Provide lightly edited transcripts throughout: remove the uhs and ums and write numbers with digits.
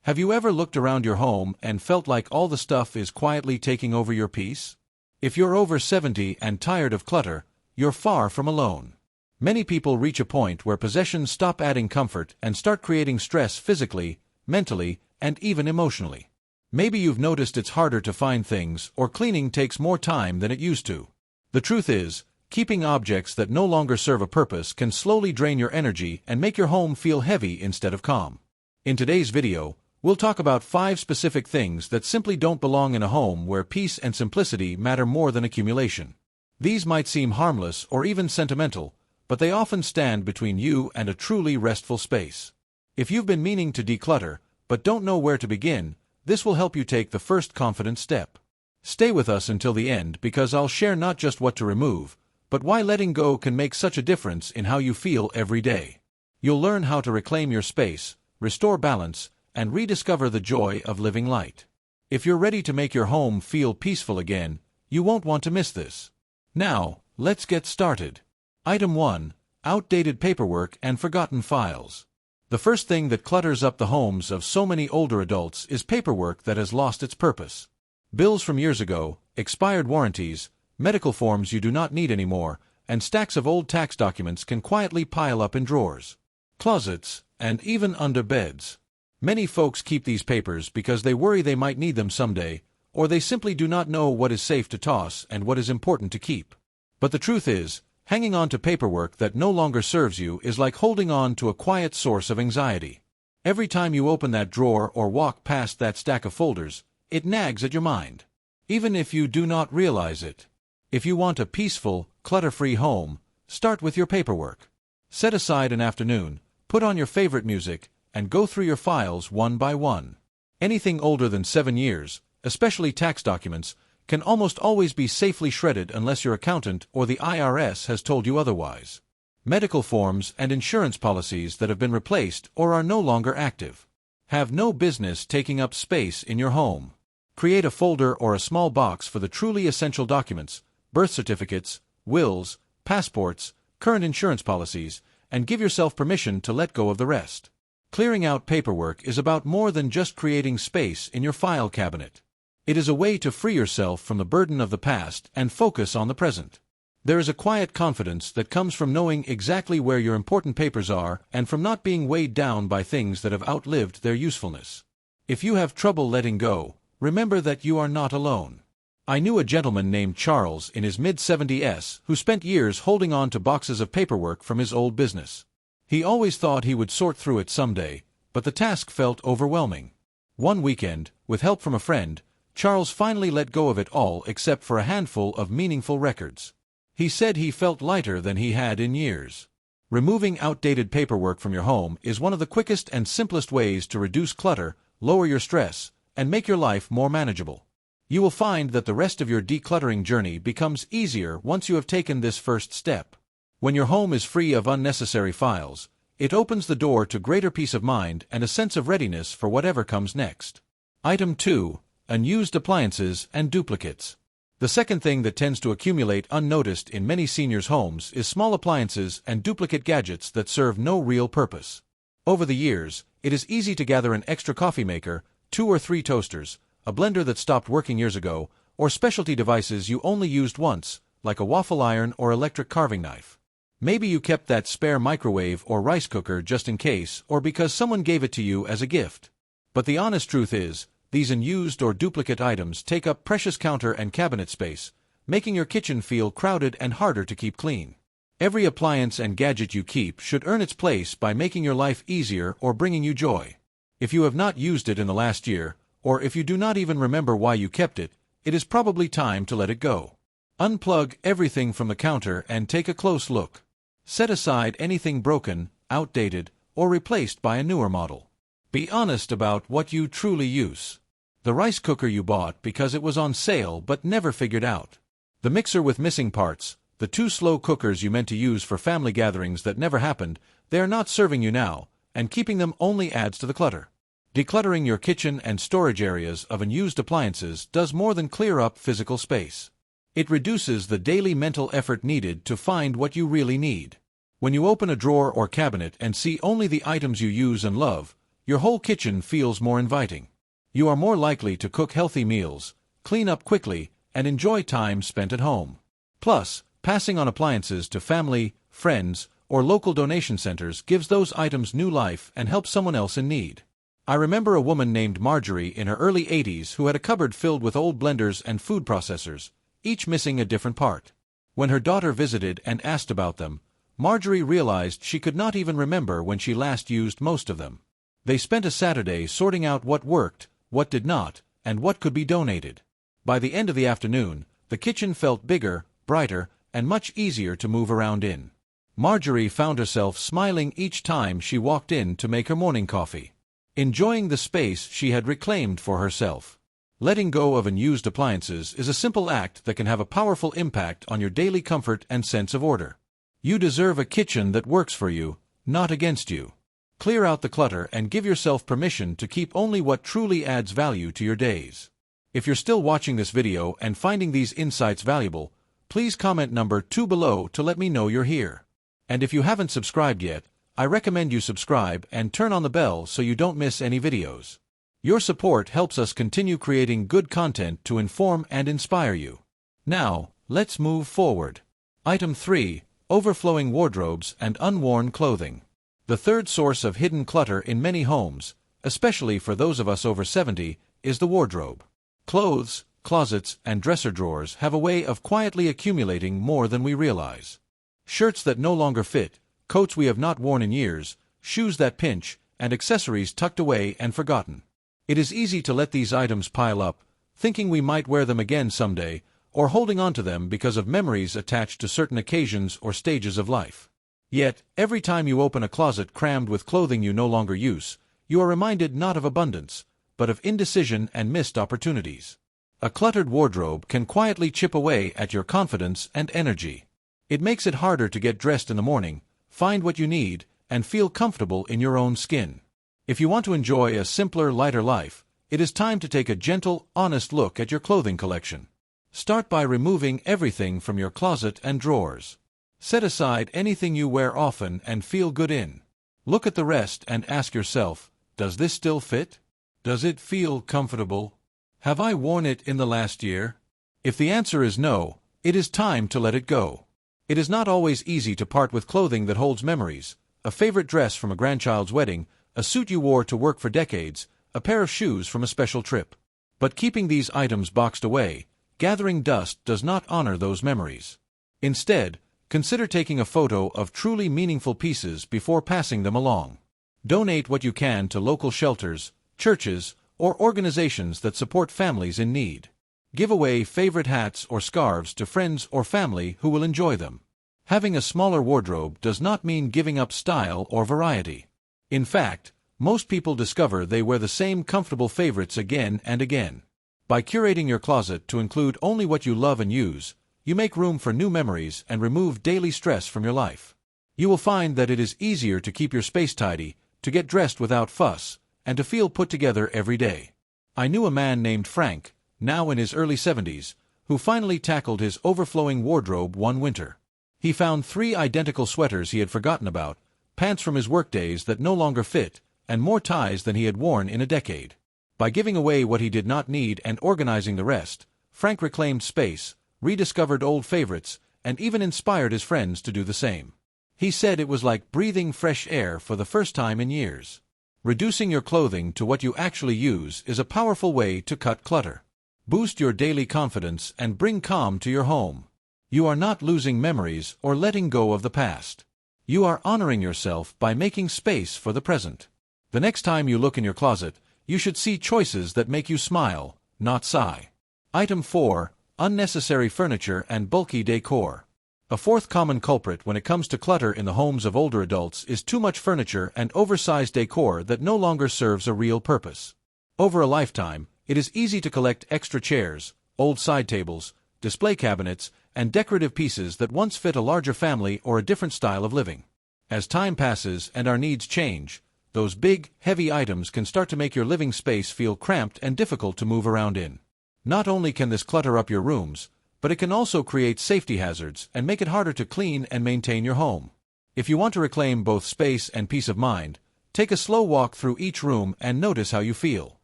Have you ever looked around your home and felt like all the stuff is quietly taking over your peace? If you're over 70 and tired of clutter, you're far from alone. Many people reach a point where possessions stop adding comfort and start creating stress physically, mentally, and even emotionally. Maybe you've noticed it's harder to find things, or cleaning takes more time than it used to. The truth is, keeping objects that no longer serve a purpose can slowly drain your energy and make your home feel heavy instead of calm. In today's video, we'll talk about 5 specific things that simply don't belong in a home where peace and simplicity matter more than accumulation. These might seem harmless or even sentimental, but they often stand between you and a truly restful space. If you've been meaning to declutter, but don't know where to begin, this will help you take the first confident step. Stay with us until the end because I'll share not just what to remove, but why letting go can make such a difference in how you feel every day. You'll learn how to reclaim your space, restore balance, and rediscover the joy of living light. If you're ready to make your home feel peaceful again, you won't want to miss this. Now, let's get started. Item 1. Outdated paperwork and forgotten files. The first thing that clutters up the homes of so many older adults is paperwork that has lost its purpose. Bills from years ago, expired warranties, medical forms you do not need anymore, and stacks of old tax documents can quietly pile up in drawers, closets, and even under beds. Many folks keep these papers because they worry they might need them someday, or they simply do not know what is safe to toss and what is important to keep. But the truth is, hanging on to paperwork that no longer serves you is like holding on to a quiet source of anxiety. Every time you open that drawer or walk past that stack of folders, it nags at your mind, even if you do not realize it. If you want a peaceful, clutter-free home, start with your paperwork. Set aside an afternoon, put on your favorite music, and go through your files one by one. Anything older than 7 years, especially tax documents, can almost always be safely shredded unless your accountant or the IRS has told you otherwise. Medical forms and insurance policies that have been replaced or are no longer active have no business taking up space in your home. Create a folder or a small box for the truly essential documents, birth certificates, wills, passports, current insurance policies, and give yourself permission to let go of the rest. Clearing out paperwork is about more than just creating space in your file cabinet. It is a way to free yourself from the burden of the past and focus on the present. There is a quiet confidence that comes from knowing exactly where your important papers are and from not being weighed down by things that have outlived their usefulness. If you have trouble letting go, remember that you are not alone. I knew a gentleman named Charles in his mid-70s who spent years holding on to boxes of paperwork from his old business. He always thought he would sort through it someday, but the task felt overwhelming. One weekend, with help from a friend, Charles finally let go of it all except for a handful of meaningful records. He said he felt lighter than he had in years. Removing outdated paperwork from your home is one of the quickest and simplest ways to reduce clutter, lower your stress, and make your life more manageable. You will find that the rest of your decluttering journey becomes easier once you have taken this first step. When your home is free of unnecessary files, it opens the door to greater peace of mind and a sense of readiness for whatever comes next. Item 2. Unused appliances and duplicates. The second thing that tends to accumulate unnoticed in many seniors' homes is small appliances and duplicate gadgets that serve no real purpose. Over the years, it is easy to gather an extra coffee maker, 2 or 3 toasters, a blender that stopped working years ago, or specialty devices you only used once, like a waffle iron or electric carving knife. Maybe you kept that spare microwave or rice cooker just in case or because someone gave it to you as a gift. But the honest truth is, these unused or duplicate items take up precious counter and cabinet space, making your kitchen feel crowded and harder to keep clean. Every appliance and gadget you keep should earn its place by making your life easier or bringing you joy. If you have not used it in the last year, or if you do not even remember why you kept it, it is probably time to let it go. Unplug everything from the counter and take a close look. Set aside anything broken, outdated, or replaced by a newer model. Be honest about what you truly use. The rice cooker you bought because it was on sale but never figured out. The mixer with missing parts, the 2 slow cookers you meant to use for family gatherings that never happened, they are not serving you now, and keeping them only adds to the clutter. Decluttering your kitchen and storage areas of unused appliances does more than clear up physical space. It reduces the daily mental effort needed to find what you really need. When you open a drawer or cabinet and see only the items you use and love, your whole kitchen feels more inviting. You are more likely to cook healthy meals, clean up quickly, and enjoy time spent at home. Plus, passing on appliances to family, friends, or local donation centers gives those items new life and helps someone else in need. I remember a woman named Marjorie in her early 80s who had a cupboard filled with old blenders and food processors, each missing a different part. When her daughter visited and asked about them, Marjorie realized she could not even remember when she last used most of them. They spent a Saturday sorting out what worked, what did not, and what could be donated. By the end of the afternoon, the kitchen felt bigger, brighter, and much easier to move around in. Marjorie found herself smiling each time she walked in to make her morning coffee, enjoying the space she had reclaimed for herself. Letting go of unused appliances is a simple act that can have a powerful impact on your daily comfort and sense of order. You deserve a kitchen that works for you, not against you. Clear out the clutter and give yourself permission to keep only what truly adds value to your days. If you're still watching this video and finding these insights valuable, please comment number 2 below to let me know you're here. And if you haven't subscribed yet, I recommend you subscribe and turn on the bell so you don't miss any videos. Your support helps us continue creating good content to inform and inspire you. Now, let's move forward. Item 3. Overflowing wardrobes and unworn clothing. The third source of hidden clutter in many homes, especially for those of us over 70, is the wardrobe. Clothes, closets, and dresser drawers have a way of quietly accumulating more than we realize. Shirts that no longer fit, coats we have not worn in years, shoes that pinch, and accessories tucked away and forgotten. It is easy to let these items pile up, thinking we might wear them again someday, or holding on to them because of memories attached to certain occasions or stages of life. Yet, every time you open a closet crammed with clothing you no longer use, you are reminded not of abundance, but of indecision and missed opportunities. A cluttered wardrobe can quietly chip away at your confidence and energy. It makes it harder to get dressed in the morning, find what you need, and feel comfortable in your own skin. If you want to enjoy a simpler, lighter life, it is time to take a gentle, honest look at your clothing collection. Start by removing everything from your closet and drawers. Set aside anything you wear often and feel good in. Look at the rest and ask yourself, does this still fit? Does it feel comfortable? Have I worn it in the last year? If the answer is no, it is time to let it go. It is not always easy to part with clothing that holds memories, a favorite dress from a grandchild's wedding, a suit you wore to work for decades, a pair of shoes from a special trip. But keeping these items boxed away, gathering dust does not honor those memories. Instead, consider taking a photo of truly meaningful pieces before passing them along. Donate what you can to local shelters, churches, or organizations that support families in need. Give away favorite hats or scarves to friends or family who will enjoy them. Having a smaller wardrobe does not mean giving up style or variety. In fact, most people discover they wear the same comfortable favorites again and again. By curating your closet to include only what you love and use, you make room for new memories and remove daily stress from your life. You will find that it is easier to keep your space tidy, to get dressed without fuss, and to feel put together every day. I knew a man named Frank, now in his early 70s, who finally tackled his overflowing wardrobe one winter. He found 3 identical sweaters he had forgotten about, pants from his workdays that no longer fit, and more ties than he had worn in a decade. By giving away what he did not need and organizing the rest, Frank reclaimed space, rediscovered old favorites, and even inspired his friends to do the same. He said it was like breathing fresh air for the first time in years. Reducing your clothing to what you actually use is a powerful way to cut clutter. Boost your daily confidence and bring calm to your home. You are not losing memories or letting go of the past. You are honoring yourself by making space for the present. The next time you look in your closet, you should see choices that make you smile, not sigh. Item 4. Unnecessary furniture and bulky decor. A fourth common culprit when it comes to clutter in the homes of older adults is too much furniture and oversized decor that no longer serves a real purpose. Over a lifetime, it is easy to collect extra chairs, old side tables, display cabinets, and decorative pieces that once fit a larger family or a different style of living. As time passes and our needs change, those big, heavy items can start to make your living space feel cramped and difficult to move around in. Not only can this clutter up your rooms, but it can also create safety hazards and make it harder to clean and maintain your home. If you want to reclaim both space and peace of mind, Take a slow walk through each room and notice how you feel.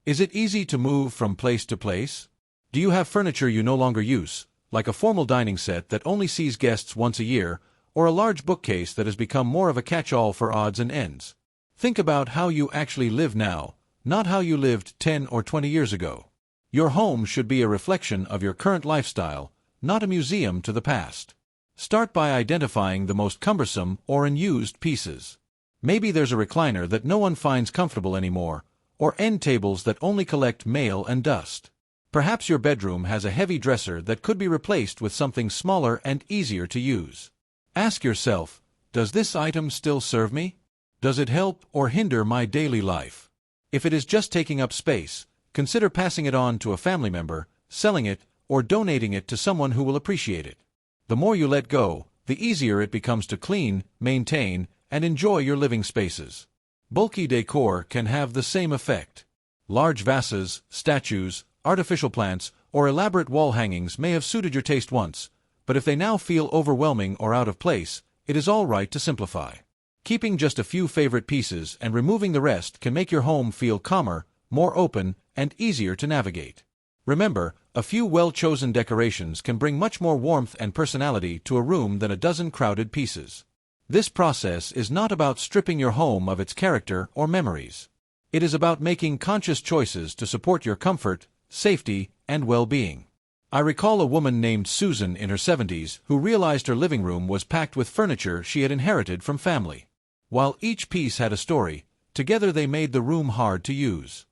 Is it easy to move from place to place? Do you have furniture you no longer use, like a formal dining set that only sees guests once a year, or a large bookcase that has become more of a catch-all for odds and ends? Think about how you actually live now, not how you lived 10 or 20 years ago. Your home should be a reflection of your current lifestyle, not a museum to the past. Start by identifying the most cumbersome or unused pieces. Maybe there's a recliner that no one finds comfortable anymore, or end tables that only collect mail and dust. Perhaps your bedroom has a heavy dresser that could be replaced with something smaller and easier to use. Ask yourself, does this item still serve me? Does it help or hinder my daily life? If it is just taking up space, consider passing it on to a family member, selling it, or donating it to someone who will appreciate it. The more you let go, the easier it becomes to clean, maintain, and enjoy your living spaces. Bulky decor can have the same effect. Large vases, statues, artificial plants, or elaborate wall hangings may have suited your taste once, but if they now feel overwhelming or out of place, it is all right to simplify. Keeping just a few favorite pieces and removing the rest can make your home feel calmer, more open, and easier to navigate. Remember, a few well-chosen decorations can bring much more warmth and personality to a room than a dozen crowded pieces. This process is not about stripping your home of its character or memories. It is about making conscious choices to support your comfort, safety, and well-being. I recall a woman named Susan in her 70s who realized her living room was packed with furniture she had inherited from family. While each piece had a story, together they made the room hard to use.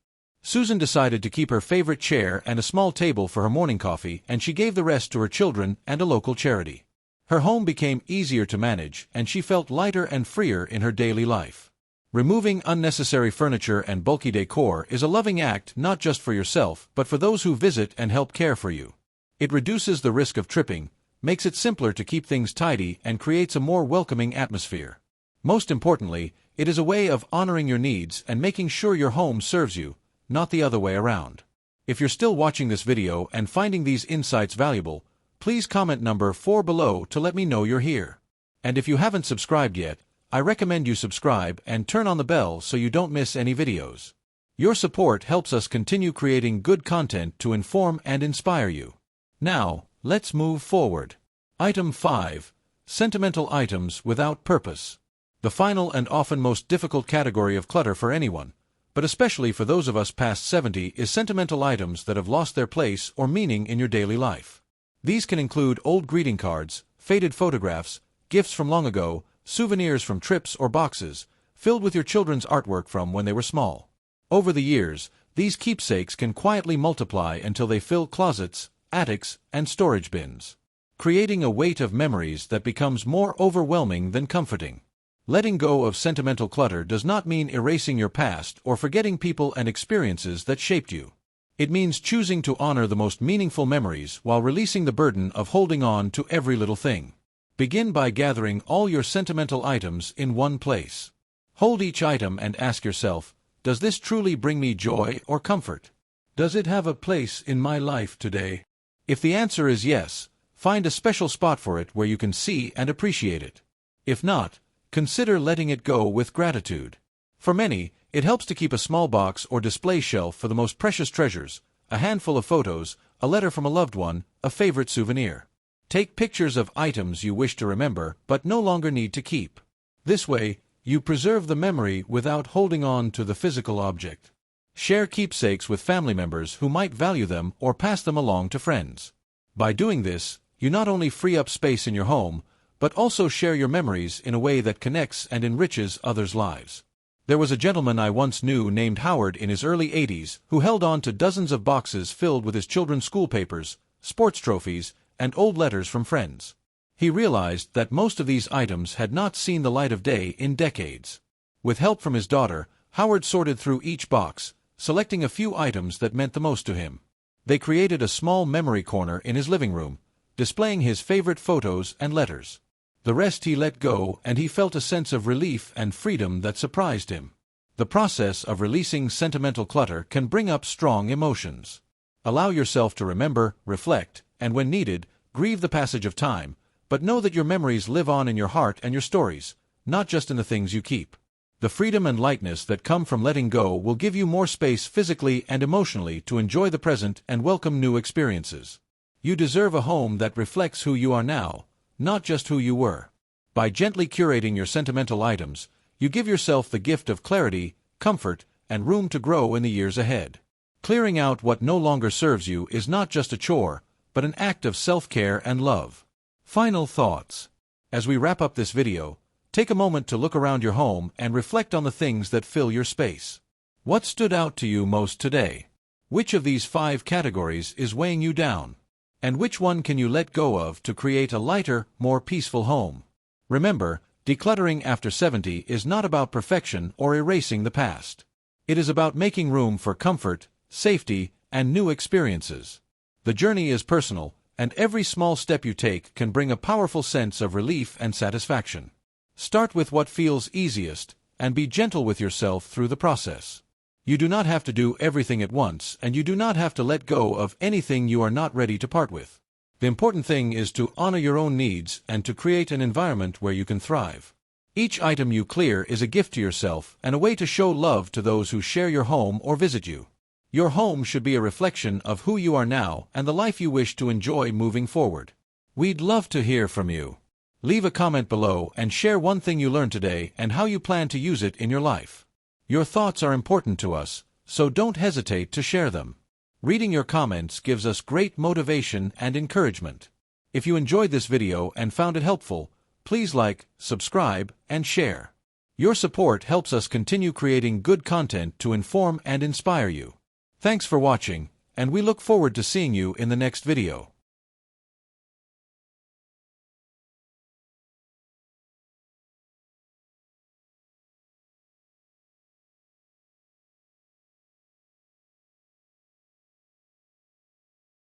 Susan decided to keep her favorite chair and a small table for her morning coffee, and she gave the rest to her children and a local charity. Her home became easier to manage, and she felt lighter and freer in her daily life. Removing unnecessary furniture and bulky decor is a loving act not just for yourself, but for those who visit and help care for you. It reduces the risk of tripping, makes it simpler to keep things tidy, and creates a more welcoming atmosphere. Most importantly, it is a way of honoring your needs and making sure your home serves you, not the other way around. If you're still watching this video and finding these insights valuable, please comment number 4 below to let me know you're here. And if you haven't subscribed yet, I recommend you subscribe and turn on the bell so you don't miss any videos. Your support helps us continue creating good content to inform and inspire you. Now, let's move forward. Item 5. Sentimental items without purpose. The final and often most difficult category of clutter for anyone, but especially for those of us past 70, is sentimental items that have lost their place or meaning in your daily life. These can include old greeting cards, faded photographs, gifts from long ago, souvenirs from trips or boxes, filled with your children's artwork from when they were small. Over the years, these keepsakes can quietly multiply until they fill closets, attics, and storage bins, creating a weight of memories that becomes more overwhelming than comforting. Letting go of sentimental clutter does not mean erasing your past or forgetting people and experiences that shaped you. It means choosing to honor the most meaningful memories while releasing the burden of holding on to every little thing. Begin by gathering all your sentimental items in one place. Hold each item and ask yourself, does this truly bring me joy or comfort? Does it have a place in my life today? If the answer is yes, find a special spot for it where you can see and appreciate it. If not, consider letting it go with gratitude. For many, it helps to keep a small box or display shelf for the most precious treasures, a handful of photos, a letter from a loved one, a favorite souvenir. Take pictures of items you wish to remember but no longer need to keep. This way, you preserve the memory without holding on to the physical object. Share keepsakes with family members who might value them or pass them along to friends. By doing this, you not only free up space in your home, but also share your memories in a way that connects and enriches others' lives. There was a gentleman I once knew named Howard in his early 80s who held on to dozens of boxes filled with his children's school papers, sports trophies, and old letters from friends. He realized that most of these items had not seen the light of day in decades. With help from his daughter, Howard sorted through each box, selecting a few items that meant the most to him. They created a small memory corner in his living room, displaying his favorite photos and letters. The rest he let go, and he felt a sense of relief and freedom that surprised him. The process of releasing sentimental clutter can bring up strong emotions. Allow yourself to remember, reflect, and when needed, grieve the passage of time, but know that your memories live on in your heart and your stories, not just in the things you keep. The freedom and lightness that come from letting go will give you more space physically and emotionally to enjoy the present and welcome new experiences. You deserve a home that reflects who you are now, not just who you were. By gently curating your sentimental items, you give yourself the gift of clarity, comfort, and room to grow in the years ahead. Clearing out what no longer serves you is not just a chore, but an act of self-care and love. Final thoughts. As we wrap up this video, take a moment to look around your home and reflect on the things that fill your space. What stood out to you most today? Which of these 5 categories is weighing you down? And which one can you let go of to create a lighter, more peaceful home? Remember, decluttering after 70 is not about perfection or erasing the past. It is about making room for comfort, safety, and new experiences. The journey is personal, and every small step you take can bring a powerful sense of relief and satisfaction. Start with what feels easiest, and be gentle with yourself through the process. You do not have to do everything at once, and you do not have to let go of anything you are not ready to part with. The important thing is to honor your own needs and to create an environment where you can thrive. Each item you clear is a gift to yourself and a way to show love to those who share your home or visit you. Your home should be a reflection of who you are now and the life you wish to enjoy moving forward. We'd love to hear from you. Leave a comment below and share one thing you learned today and how you plan to use it in your life. Your thoughts are important to us, so don't hesitate to share them. Reading your comments gives us great motivation and encouragement. If you enjoyed this video and found it helpful, please like, subscribe, and share. Your support helps us continue creating good content to inform and inspire you. Thanks for watching, and we look forward to seeing you in the next video.